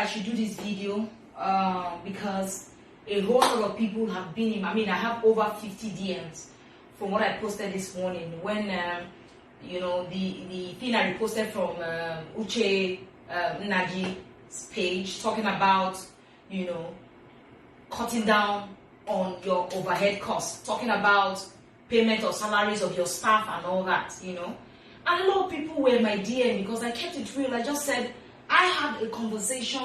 should do this video because a whole lot of people have been in. I mean, I have over 50 DMs from what I posted this morning when you know, the thing I reposted from Uche Naji's page talking about, you know, cutting down on your overhead costs, talking about payment of salaries of your staff and all that, you know. And a lot of people were in my DM because I kept it real. I just said I had a conversation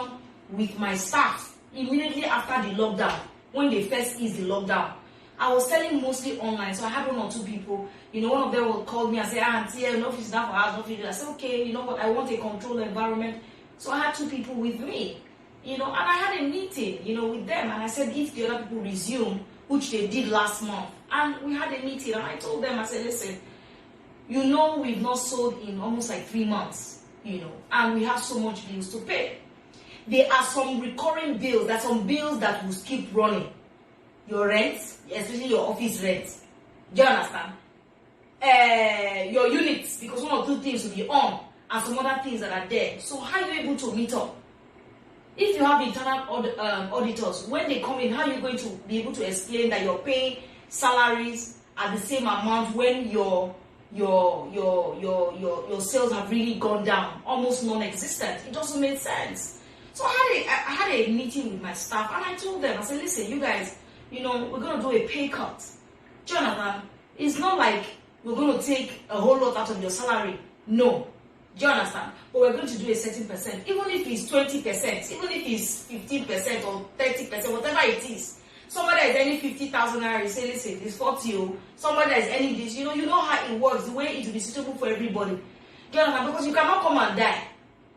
with my staff immediately after the lockdown, when they first eased the lockdown. I was selling mostly online, so I had one or two people. You know, one of them would call me and say, Auntie, no office now for us, no office. I said, okay, you know what, I want a controlled environment. So I had two people with me, you know, and I had a meeting, you know, with them. And I said, if the other people resume, which they did last month, and we had a meeting, and I told them, I said, listen, you know, we've not sold in almost like 3 months, you know, and we have so much bills to pay. There are some recurring bills, there are some bills that will keep running. Your rent, especially your office rent. Do you understand? Your units, because one or two things will be on, and some other things that are there. So how are you able to meet up? If you have internal auditors, when they come in, how are you going to be able to explain that you're paying salaries at the same amount when your sales have really gone down, almost non-existent? It doesn't make sense. So I had a meeting with my staff, and I told them, I said, listen, you guys, you know, we're going to do a pay cut. Jonathan, it's not like we're going to take a whole lot out of your salary. No. Do you understand? But we're going to do a certain percent. Even if it's 20%, even if it's 15% or 30%, whatever it is. Somebody that is earning 50,000 naira, you say, listen, it's 40. Somebody that is earning this, you know how it works, the way it will be suitable for everybody. Do you understand? Because you cannot come and die.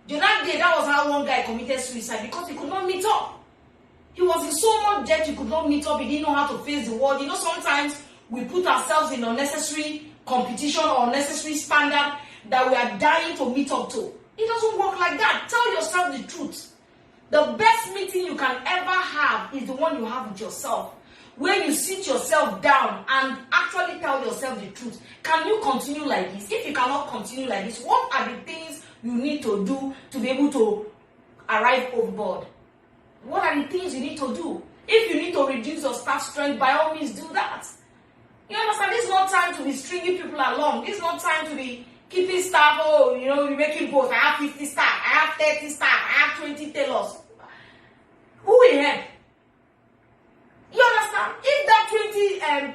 That day, that was how one guy committed suicide because he could not meet up. He was in so much debt he could not meet up. He didn't know how to face the world. You know, sometimes we put ourselves in unnecessary competition or unnecessary standard that we are dying to meet up to. It doesn't work like that. Tell yourself the truth. The best meeting you can ever have is the one you have with yourself. When you sit yourself down and actually tell yourself the truth. Can you continue like this? If you cannot continue like this, what are the things you need to do to be able to arrive overboard? What are the things you need to do? If you need to reduce your staff strength, by all means do that. You understand? This is not time to be stringing people along. This is not time to be keeping staff, oh, you know, you're making posts. I have 50 staff, I have 30 staff, I have 20 tailors. Who will help? You understand? If that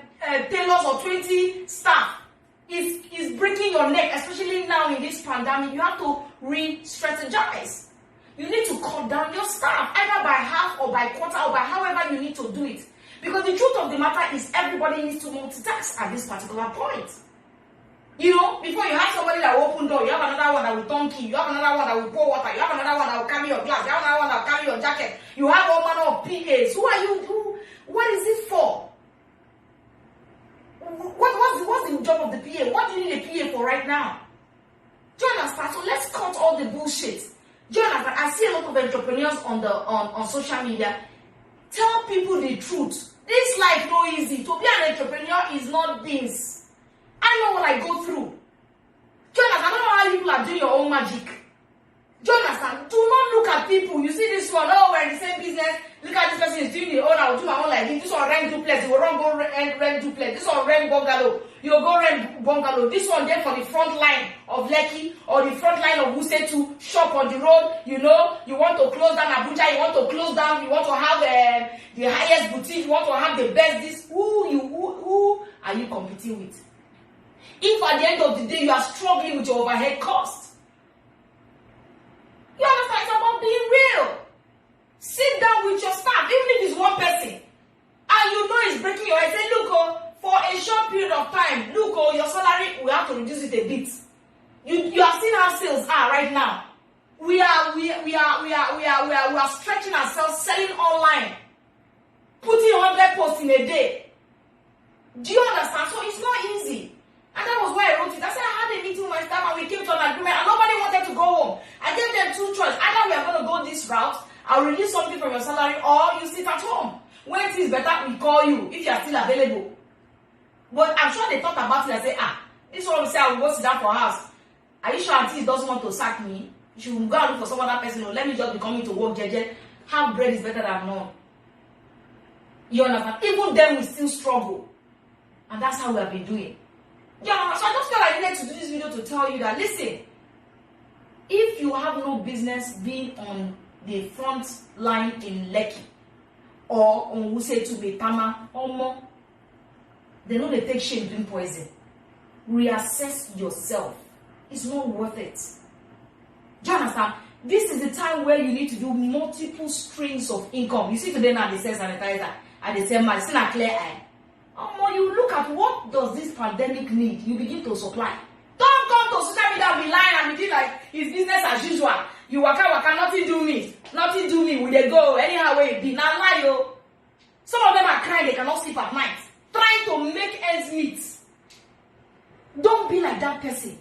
20 tailors or 20 staff is breaking your neck, especially now in this pandemic, you have to re-strategize. You need to cut down your staff, either by half or by quarter or by however you need to do it. Because the truth of the matter is everybody needs to multitask at this particular point. You know, before you have somebody that will open door, you have another one that will turn key, you have another one that will pour water, you have another one that will carry your glass, you have another one that will carry your jacket, you have all manner of PAs. Who are you? What is it for? What's the job of the PA? What do you need a PA for right now? Do you understand? So let's cut all the bullshit. Do you understand? I see a lot of entrepreneurs on social media. Tell people the truth. This life no easy. To be an entrepreneur is not this. I know what I go through. Do you understand? I don't know how people are doing your own magic. Do you understand? Do not look at people. You see this one, oh, we're in the same business. Look at this person is doing the own, I'll do my own like this. This one rent duplex, you will go rent duplex. This one rent bungalow, you'll go rent bungalow. This one there for the front line of Lekki or the front line of Wuse to shop on the road. You know, you want to close down Abuja, you want to close down, you want to have the highest boutique, you want to have the best this. Who are you competing with? If at the end of the day you are struggling with your overhead costs, you understand? It's about being real. Sit down with your staff, even if it's one person, and you know it's breaking your head. Say, look, for a short period of time, look, your salary, we have to reduce it a bit. You are seeing how sales are right now. We are stretching ourselves, selling online, putting 100 posts in a day. Do you understand? So it's not easy. And that was why I wrote it. I said I had a meeting with my staff and we came to an agreement and nobody wanted to go home. I gave them two choices. Either we are going to go this route, I'll release something from your salary, or you sit at home. When it is better, we call you if you are still available. But I'm sure they thought about it and say, this one will say I will go sit down for house. Are you sure Auntie doesn't want to sack me? You should go and look for some other person. Or let me just be coming to work, jeje. Half bread is better than none. You understand? Even then, we still struggle. And that's how we have been doing. Yeah, so I just felt like I needed to do this video to tell you that, listen, if you have no business being on the front line in Lekki or on Wuse to Metama or more, they know they take shame doing poison. Reassess yourself. It's not worth it. Do you understand? This is the time where you need to do multiple streams of income. You see today now they sell sanitizer and they sell medicine and clear eye. When you look at what does this pandemic need, you begin to supply. Don't come to social media and be lying and be like it's business as usual. You waka, nothing do me. Nothing do me. Will they go anyhow way it be? Now lie yo. Some of them are crying, they cannot sleep at night. Trying to make ends meet. Don't be like that person.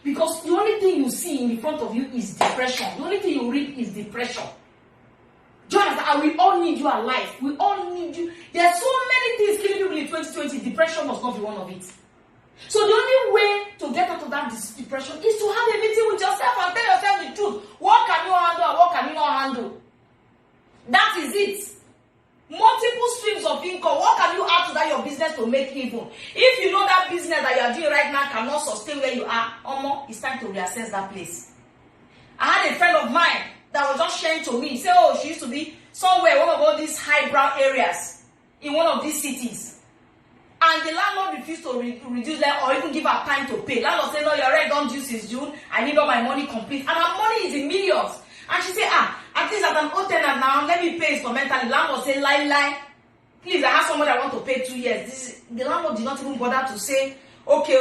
Because the only thing you see in front of you is depression. The only thing you read is depression. Do you understand? And we all need you alive. We all need you. There are so many things killing people in 2020. Depression must not be one of it. So the only way to get out of that depression is to have a meeting with yourself and tell yourself the truth. What can you handle and what can you not handle? That is it. Multiple streams of income. What can you add to that your business to make even? If you know that business that you are doing right now cannot sustain where you are, it's time to reassess that place. I had a friend of mine that was just sharing to me. He said, oh, she used to be somewhere, one of all these highbrow areas in one of these cities. And the landlord refused to reduce them or even give her time to pay. Landlord said, no, your rent don't due since June. I need all my money complete. And her money is in millions. And she said, at least as an old tenant now, let me pay instrumentally. Landlord said, lie. Please, I have somebody I want to pay 2 years. The landlord did not even bother to say, okay,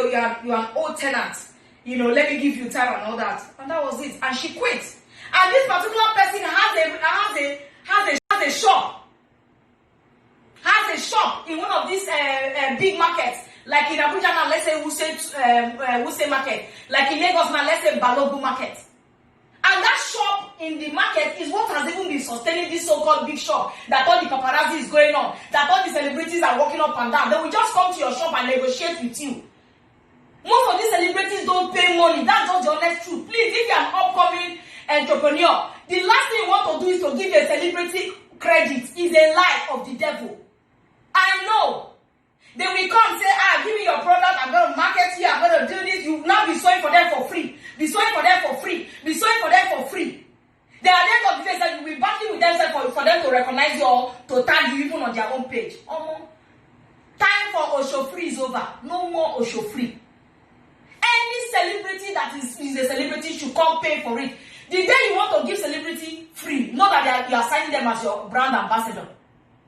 you are an old tenant. Let me give you time and all that. And that was it. And she quit. And this particular person has a shop. Has a shop in one of these big markets. Like in Abuja now, let's say Wuse market. Like in Lagos now, let's say Balogu market. And that shop in the market is what has even been sustaining this so-called big shop. That all the paparazzi is going on. That all the celebrities are walking up and down. They will just come to your shop and negotiate with you. Most of these celebrities don't pay money. That's just the honest truth. Please, if you're an upcoming entrepreneur, the last thing you want to do is to give a celebrity credit. Is a lie of the devil. I know. They will come and say, give me your product, I'm going to market you, I'm going to do this. You now be sewing for them for free. Be sewing for them for free. Be sewing for them for free. They are there to say that you will be battling with themselves for them to recognize you or to tag you even on their own page. Time for Osho free is over. No more Osho free. Any celebrity that is a celebrity should come pay for it. The day you want to give celebrity free, know that you are signing them as your brand ambassador.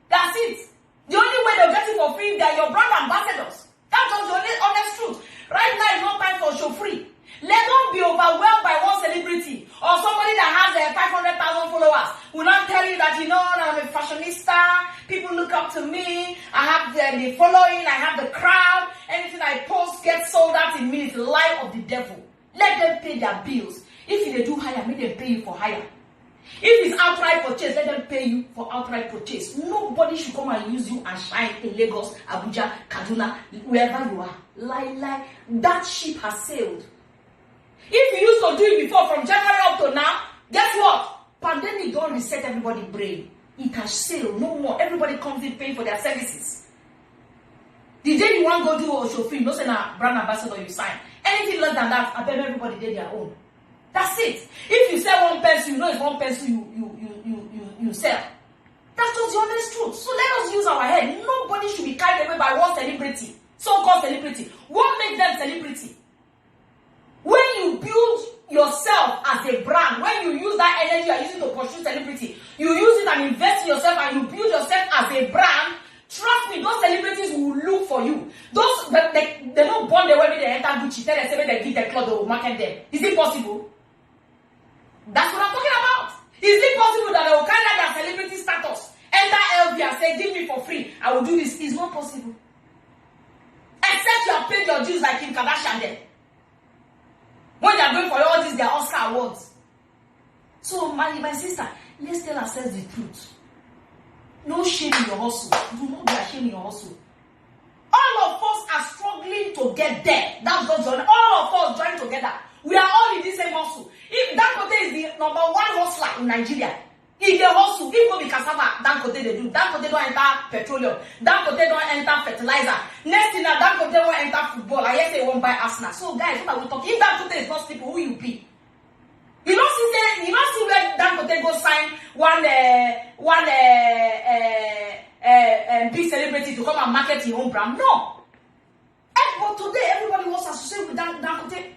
That's it. The only way they'll get it for free, they are your brand ambassadors. That's just the honest truth. Right now is not time for show free. Let them be overwhelmed by one celebrity or somebody that has 500,000 followers will not tell you that, I'm a fashionista, people look up to me, I have the following, I have the crowd, anything I post gets sold out in minutes. Lie of the devil. Let them pay their bills. If they do hire, make them pay you for hire. If it's outright purchase, let them pay you for outright purchase. Nobody should come and use you and shine in Lagos, Abuja, Kaduna, wherever you are. Lie. That ship has sailed. If you used to do it before from January up to now, guess what? Pandemic don't reset everybody's brain. It has sailed. No more. Everybody comes in paying for their services. The day you want to go do a show free, no send a brand ambassador you sign. Anything less than that, I bet everybody did their own. That's it. If you sell one pencil, you know it's one pencil you sell. That's just the honest truth. So let us use our head. Nobody should be carried away by one celebrity, so-called celebrity. What makes them celebrity? When you build yourself as a brand, when you use that energy you are using to pursue celebrity, you use it and invest in yourself and you build yourself as a brand, trust me, those celebrities will look for you. Those, they don't born the way they enter Gucci, tell them, say they give their clothes, they will market them. Is it possible? That's what I'm talking about. Is it possible that they will carry out their celebrity status, enter LV and say, give me for free, I will do this? It's not possible. Except you have paid your dues like Kim Kardashian then. When they are going for all these, their Oscar awards. So, my sister, let's tell ourselves the truth. No shame in your hustle. Do not be ashamed in your hustle. All of us are struggling to get there. That's God's journey. All of us join together. We are all in the same hustle. If Dangote is the number one hustler in Nigeria, if they hustle, if no be cassava, Dangote they do. Dangote don't enter petroleum. Dangote don't enter fertilizer. Next thing now, Dangote won't enter football. I hear they won't buy Arsenal. So guys, what are we talking? If Dangote is not sleeping, who you be? You don't see where Dangote go sign one big celebrity to come and market his own brand. No. But today everybody wants to associate with Dangote.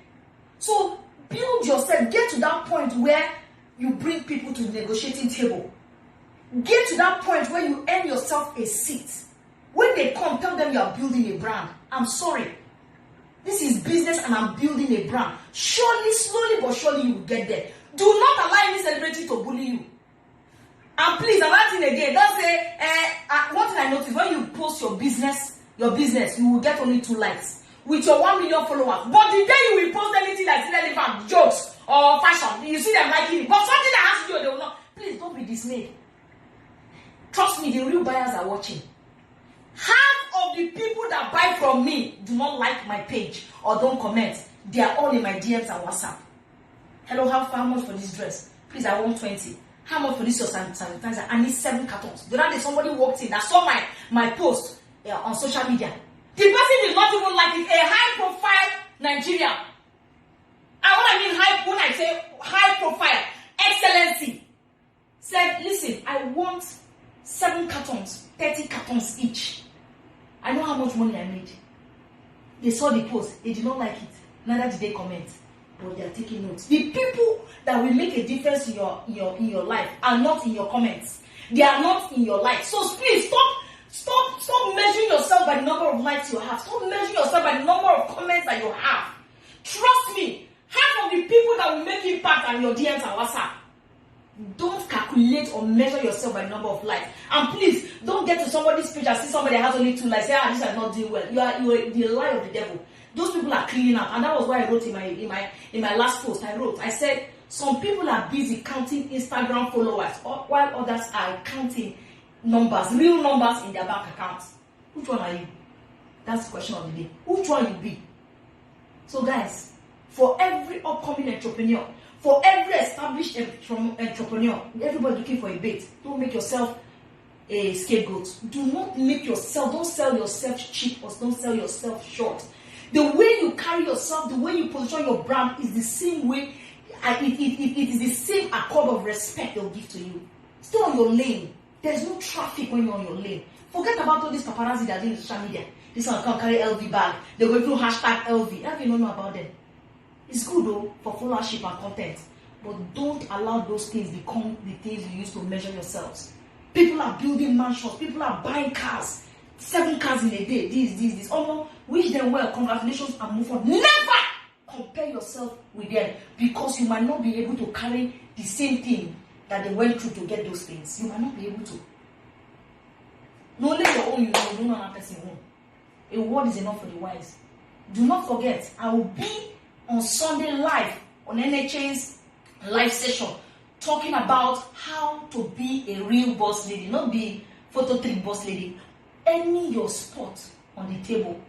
So build yourself. Get to that point where you bring people to the negotiating table. Get to that point where you earn yourself a seat. When they come, tell them you are building a brand. I'm sorry. This is business and I'm building a brand. Surely, slowly but surely you will get there. Do not allow any celebrity to bully you. And please, another thing again, don't say, one thing I noticed, when you post your business, you will get only 2 likes. With your 1 million followers. But the day you will post anything that's irrelevant, jokes or fashion, you see them liking it. But something that has to do, they will not. Please don't be dismayed. Trust me, the real buyers are watching. Half of the people that buy from me do not like my page or don't comment. They are all in my DMs and WhatsApp. Hello, how much for this dress? Please, I want 20. How much for this your sanitizer? I need 7 cartons. The other day somebody walked in, I saw my post on social media. The person did not even like it. A high profile Nigerian. And what I mean when I say high profile, excellency, said, listen, I want 7 cartons, 30 cartons each. I know how much money I made. They saw the post. They did not like it. Neither did they comment. But they are taking notes. The people that will make a difference in your life are not in your comments. They are not in your life. So please stop measuring yourself by the number of likes you have. Stop measuring yourself by the number of comments that you have. Trust me, half of the people that will make impact on your DMs and WhatsApp. Don't calculate or measure yourself by the number of likes. And please, don't get to somebody's page and see somebody that has only 2 likes. Say, this is not doing well. You are the lie of the devil. Those people are cleaning up, and that was why I wrote in my last post. I said some people are busy counting Instagram followers, while others are counting numbers, real numbers in their bank accounts. Which one are you? That's the question of the day. Which one you be? So guys, for every upcoming entrepreneur, for every established entrepreneur, everybody looking for a bait. Don't make yourself a scapegoat. Don't sell yourself cheap or don't sell yourself short. The way you carry yourself, the way you position your brand is the same way, it is the same accord of respect they'll give to you. Stay on your lane. There's no traffic when you're on your lane. Forget about all these paparazzi that are doing social media. This one can carry LV bag. They're going through hashtag LV. How do you know about them? It's good though for followership and content. But don't allow those things become the things you use to measure yourselves. People are building mansions. People are buying cars. 7 cars in a day. This. Oh, wish them well. Congratulations and move on. Never compare yourself with them, because you might not be able to carry the same thing that they went through to get those things. You might not be able to. No, let your own, you don't know another person own. A word is enough for the wise. Do not forget, I will be on Sunday live on NHA's live session talking about how to be a real boss lady, not be photo trick boss lady. Any your spot on the table,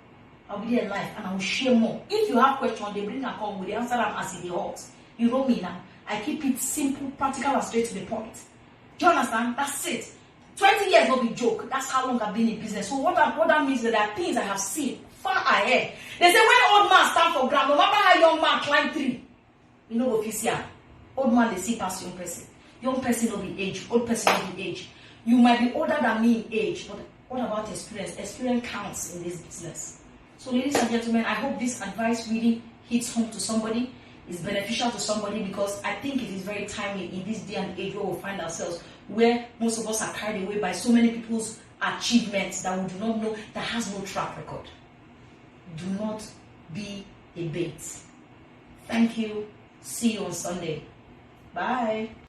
I'll be there live and I will share more. If you have questions, they bring and come with the answer them as it hot. You know me now. I keep it simple, practical, and straight to the point. Do you understand? That's it. 20 years not be joke. That's how long I've been in business. So what that means is that there are things I have seen far ahead. They say when old man stand for ground, no matter how young man climb tree, you know what you see. Old man they see past young person. Young person will be age. Old person will be age. You might be older than me in age, but what about experience? Experience counts in this business. So ladies and gentlemen, I hope this advice really hits home to somebody, is beneficial to somebody, because I think it is very timely in this day and age where we find ourselves, where most of us are carried away by so many people's achievements that we do not know, that has no track record. Do not be a bait. Thank you. See you on Sunday. Bye.